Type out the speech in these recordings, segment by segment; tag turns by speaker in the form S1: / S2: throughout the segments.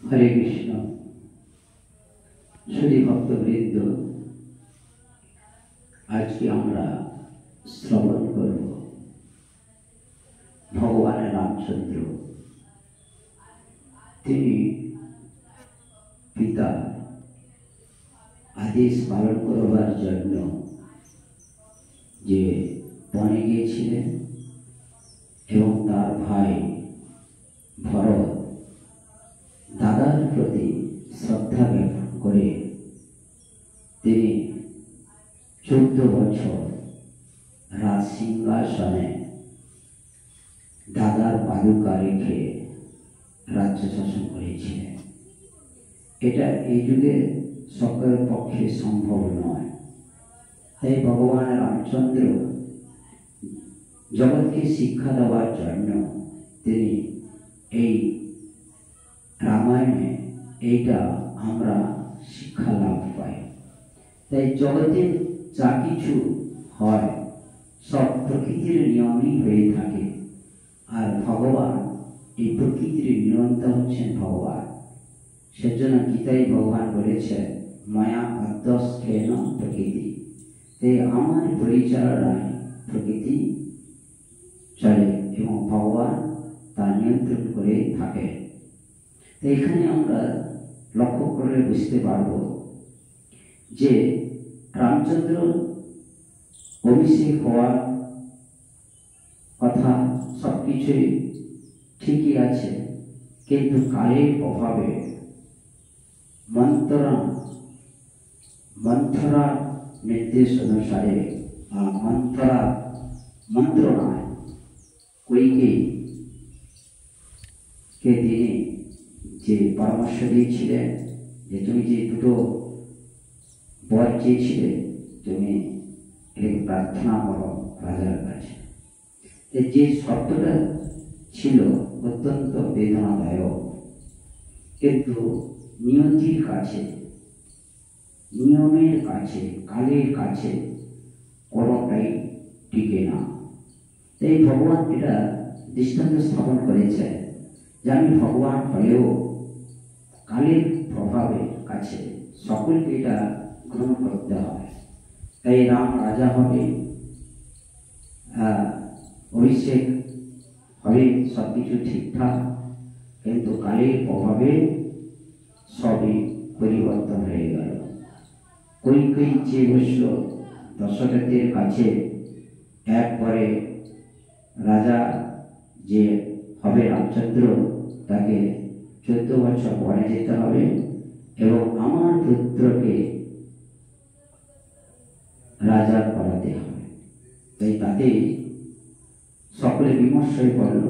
S1: हरे कृष्ण श्री भक्तवृंद आज के আমরা শ্রবণ করব ভগবান রামচন্দ্র। তিনি পিতা আদেশ পালন করবার জন্য যে বনে গিয়েছিলেন এবং তার ভাই ভরত দাদার প্রতি শ্রদ্ধা জ্ঞাপন করে তিনি 14 বছর রাজ সিংহাসনে দাদার পাদুকা রেখে রাজ্য শাসন করেছিলেন। এটা এই যুগে সকলের পক্ষে সম্ভব নয়। তাই ভগবান রামচন্দ্র জগৎকে শিক্ষা দেওয়ার জন্য তিনি এই রামায়ণে এইটা আমরা শিক্ষা লাভ পাই। তাই জগতে যা কিছু হয় সব প্রকৃতির নিয়মই হয়ে থাকে, আর ভগবান এই প্রকৃতির নিয়ন্তা হচ্ছেন ভগবান। সেজন্য গীতায় ভগবান বলেছেন মায়া অধ্যস্থেন প্রকৃতি। তাই আমার পরিচালনায় প্রকৃতি চলে এবং ভগবান তা নিয়ন্ত্রণ করে থাকে। তো এখানে আমরা লক্ষ্য করলে বুঝতে পারব যে রামচন্দ্র অভিষেক হওয়ার কথা সবকিছুই ঠিকই আছে, কিন্তু কালের প্রভাবে মন্থরা নির্দেশ অনুসারে মন্ত্রণায় কৈকেয়ীকে তিনি যে পরামর্শ দিয়েছিলেন যে তুমি যে দুটো বর চেয়েছিলে তুমি এটাকে প্রার্থনা করো রাজার কাছে। যে শর্তটা ছিল অত্যন্ত বেদনাদায়ক, কিন্তু নিয়তির কাছে, নিয়মের কাছে, কালের কাছে কোনোটাই টিকে না। তাই ভগবান এটা দৃষ্টান্ত স্থাপন করেছে যে আমি ভগবান হলেও কালের প্রভাবের কাছে সকলকে এটা গ্রহণ করতে হবে। তাই রাম রাজা হবে, অভিষেক হবে, সব কিছু ঠিকঠাক, কিন্তু কালের প্রভাবে সবই পরিবর্তন হয়ে গেল। কৈকেয়ী চেয়ে বসল দশরথের কাছে, একবারে রাজা যে হবে রামচন্দ্র তাকে 14 বছর বনে যেতে হবে এবং আমার পুত্রকে রাজা করাতে হবে। তাই তাতে সকলে বিমর্ষ হয়ে পড়ল,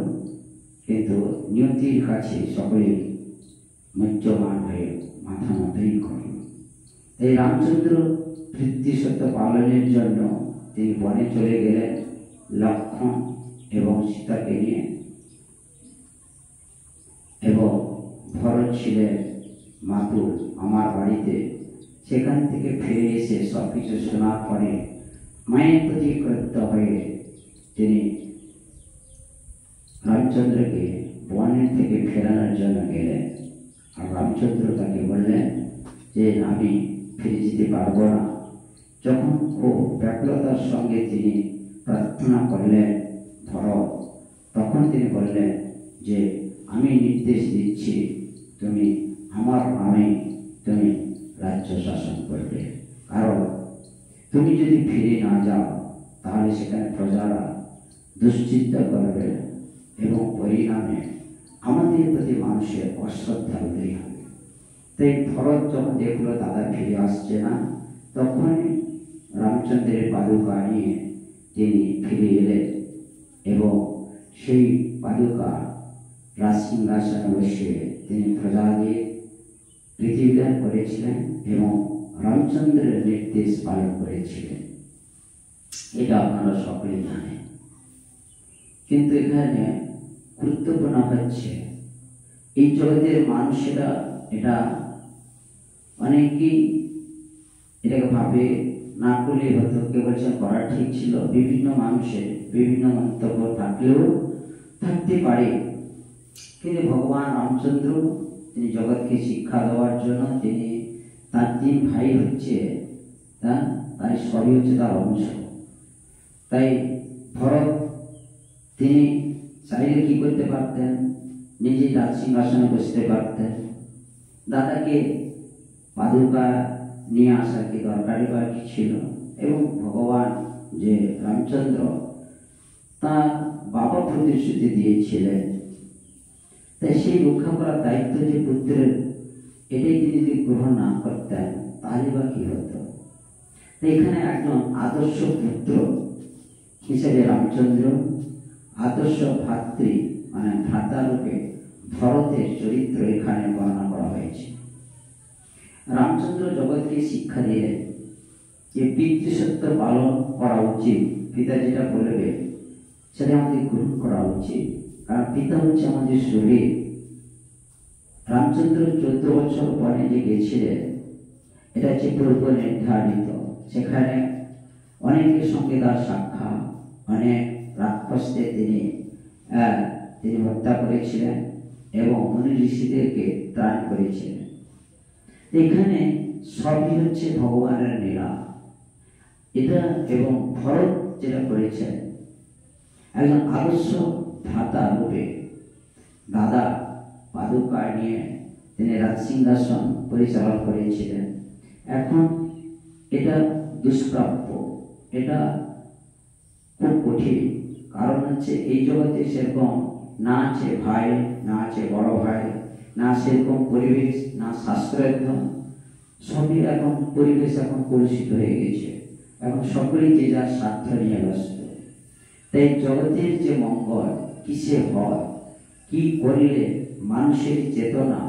S1: কিন্তু নিয়তির কাছে সকলে মুহ্যমান হয়ে মাথা মাথাই করল। তাই রামচন্দ্র পিতৃসত্য পালনের জন্য তিনি বনে চলে গেলেন লক্ষ্মণ এবং সীতাকে নিয়ে, এবং ভরত ছিলেন মাতুল আমার বাড়িতে। সেখান থেকে ফিরে এসে সব কিছু শোনার পরে মায়ের প্রতি ক্রুদ্ধ হয়ে তিনি রামচন্দ্রকে বনের থেকে ফেরানোর জন্য গেলেন। আর রামচন্দ্র তাকে বললেন যে আমি ফিরে যেতে পারবো না। যখন খুব ব্যাকুলতার সঙ্গে তিনি প্রার্থনা করলেন ভরত, তখন তিনি বললেন যে আমি নির্দেশ দিচ্ছি তুমি আমার নামে তুমি রাজ্য শাসন করবে, কারণ তুমি যদি ফিরে না যাও তাহলে সেখানে প্রজারা দুশ্চিন্তা করবে এবং পরিণামে আমাদের প্রতি মানুষের অশ্রদ্ধা তৈরি হবে। তাই ভরত যখন দেখলো দাদা ফিরে আসছে না, তখনই রামচন্দ্রের পাদুকা নিয়ে তিনি ফিরে এলেন এবং সেই পাদুকা রাজসিংহাসনে বসে তিনি প্রজাদের প্রতিবিধান করেছিলেন এবং রামচন্দ্রের নির্দেশ পালন করেছিলেন। এটা আপনারা সকলে জানেন। কিন্তু এখানে গুরুত্বপূর্ণ হচ্ছে এই জগতের মানুষেরা এটা অনেকেই এটাকে ভাবে না করলে হতো, কেউ বলছেন করা ঠিক ছিল। বিভিন্ন মানুষের বিভিন্ন মন্তব্য থাকলেও থাকতে পারে, কিন্তু ভগবান রামচন্দ্র তিনি জগৎকে শিক্ষা দেওয়ার জন্য তিনি তার 3 ভাই হচ্ছে তাই সবই হচ্ছে তার অংশ। তাই ভরত তিনি চাইলে কি করতে পারতেন, নিজেই রাজ সিংহাসনে বসতে পারতেন। দাদাকে পাদুকা নিয়ে আসার কি দরকারই বা কি ছিল? এবং ভগবান যে রামচন্দ্র তার বাবা প্রতিশ্রুতি দিয়েছিলেন, তাই সেই রক্ষা করার দায়িত্ব যে পুত্রের, এটাই তিনি যদি গ্রহণ না করতেন তাহলে বা কি হতো? এখানে একজন আদর্শ পুত্র হিসেবে রামচন্দ্র, আদর্শ ভাতৃ মানে ভ্রাতা রূপে ভরতের চরিত্র এখানে বর্ণনা করা হয়েছে। রামচন্দ্র জগৎকে শিক্ষা দিলেন যে পিতৃসত্য পালন করা উচিত, পিতা যেটা বলবে সেটা আমাদের গ্রহণ করা উচিত, কারণ পিতা হচ্ছে আমাদের শরীর। রামচন্দ্র 14 বছর বনে যে গেছিলেন এটা হচ্ছে পূর্ব নির্ধারিত। সেখানে অনেকের সঙ্গে তার সাক্ষাৎ, অনেক রাক্ষসদের তিনি হত্যা করেছিলেন এবং মুনি ঋষিদেরকে ত্রাণ করেছিলেন। এখানে সবই হচ্ছে ভগবানের লীলা এটা। এবং ভরত যেটা করেছেন একজন আদর্শ ভ্রাতা রূপে দাদা পাদুকা নিয়ে তিনি রাজ সিংহাসন পরিচালনা করেছিলেন। এখন এটা দুষ্প্রাপ্য, এটা খুব কঠিন, কারণ হচ্ছে এই জগতে সেরকম না আছে ভাই, না আছে বড় ভাই, না সেরকম পরিবেশ, না শাস্ত্রার্থ, সবই এখন পরিবেশ এখন কলুষিত হয়ে গেছে। এখন সকলেই যে যার স্বার্থ নিয়ে ব্যস্ত। তাই জগতের যে মঙ্গল কিসে হয়, কি করলে মানুষের চেতনা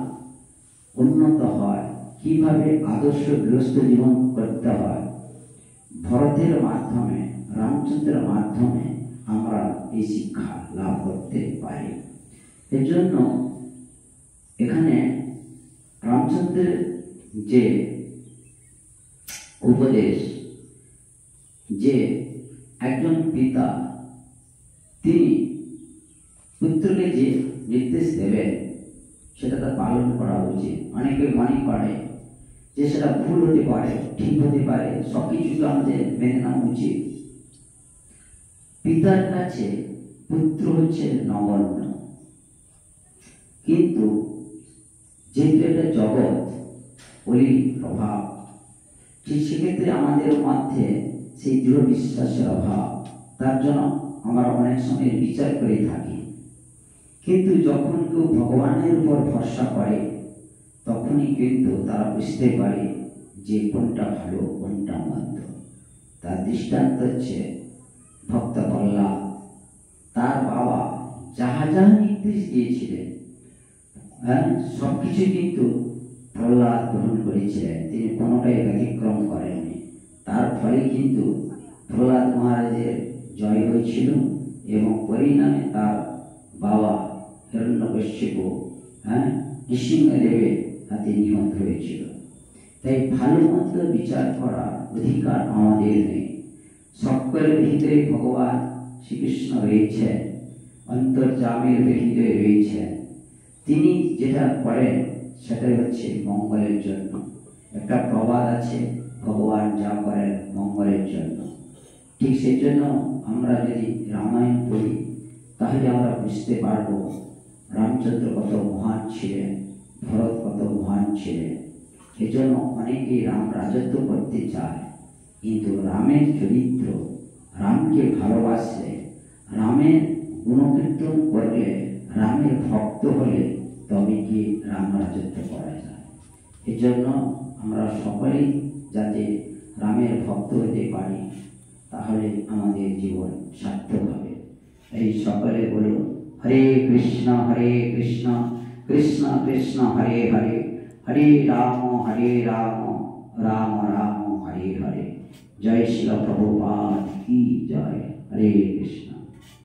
S1: উন্নত হয়, কিভাবে আদর্শ গৃহস্থ জীবন করতে হয়, ভরতের মাধ্যমে, রামচন্দ্রের মাধ্যমে আমরা এই শিক্ষা লাভ করতে পারি। এর জন্য এখানে রামচন্দ্রের যে উপদেশ, যে একজন পিতা তিনি পুত্রকে যে নির্দেশ দেবেন সেটা তার পালন করা উচিত। অনেকে মনে করে যে সেটা ভুল হতে পারে, ঠিক হতে পারে, সবকিছু তো আমাদের মেনে নেওয়া উচিত। পিতার কাছে পুত্র হচ্ছে নগণ্য, কিন্তু যেহেতু এটা জগৎ বলি প্রভাব, ঠিক সেক্ষেত্রে আমাদের মধ্যে সেই দৃঢ় বিশ্বাসের অভাব, তার জন্য আমরা অনেক সময় বিচার করে থাকি। কিন্তু যখন কেউ ভগবানের উপর ভরসা করে তখনই কিন্তু তারা বুঝতে পারে যে কোনটা ভালো কোনটা মন্দ। তার দৃষ্টান্ত হচ্ছে ভক্ত প্রহ্লাদ। তার বাবা যাহা যাহা নির্দেশ দিয়েছিলেন সবকিছু কিন্তু প্রহ্লাদ গ্রহণ করেছিলেন, তিনি কোনোটাই ব্যতিক্রম করেননি। তার ফলে কিন্তু প্রহ্লাদ মহারাজের জয় হয়েছিল এবং পরিণামে তার বাবা হিরণ্যকশিপু নৃসিংহদেবের হাতে নিহত হয়েছিল। তাই ভালো মন্দ বিচার করার অধিকার আমাদের নেই। সকলের ভিতরে ভগবান শ্রীকৃষ্ণ রয়েছেন, অন্তর্যামীর হৃদয়ে রয়েছেন। তিনি যেটা করেন সেটাই হচ্ছে মঙ্গলের জন্য। একটা প্রবাদ আছে, ভগবান যা করেন মঙ্গলের জন্য। ঠিক সেই জন্য আমরা যদি রামায়ণ পড়ি তাহলে আমরা বুঝতে পারব রামচন্দ্র কত মহান ছিলেন, ভরত কত মহান ছিলেন। এজন্য অনেকেই রাম রাজত্ব করতে চায়, কিন্তু রামের চরিত্র, রামকে ভালোবাসলে, রামের গুণকীর্তন করলে, রামের ভক্ত হলে তবে কি রাম রাজত্ব করা যায়। এজন্য আমরা সকলেই যাতে রামের ভক্ত হতে পারি, তাহলে আমাদের জীবন সার্থক হবে। এই সকলে বলুন হরে কৃষ্ণ কৃষ্ণ কৃষ্ণ হরে হরে, হরে রাম রাম রাম হরে হরে। জয় শিল প্রভুপাদ কি জয়। হরে কৃষ্ণ।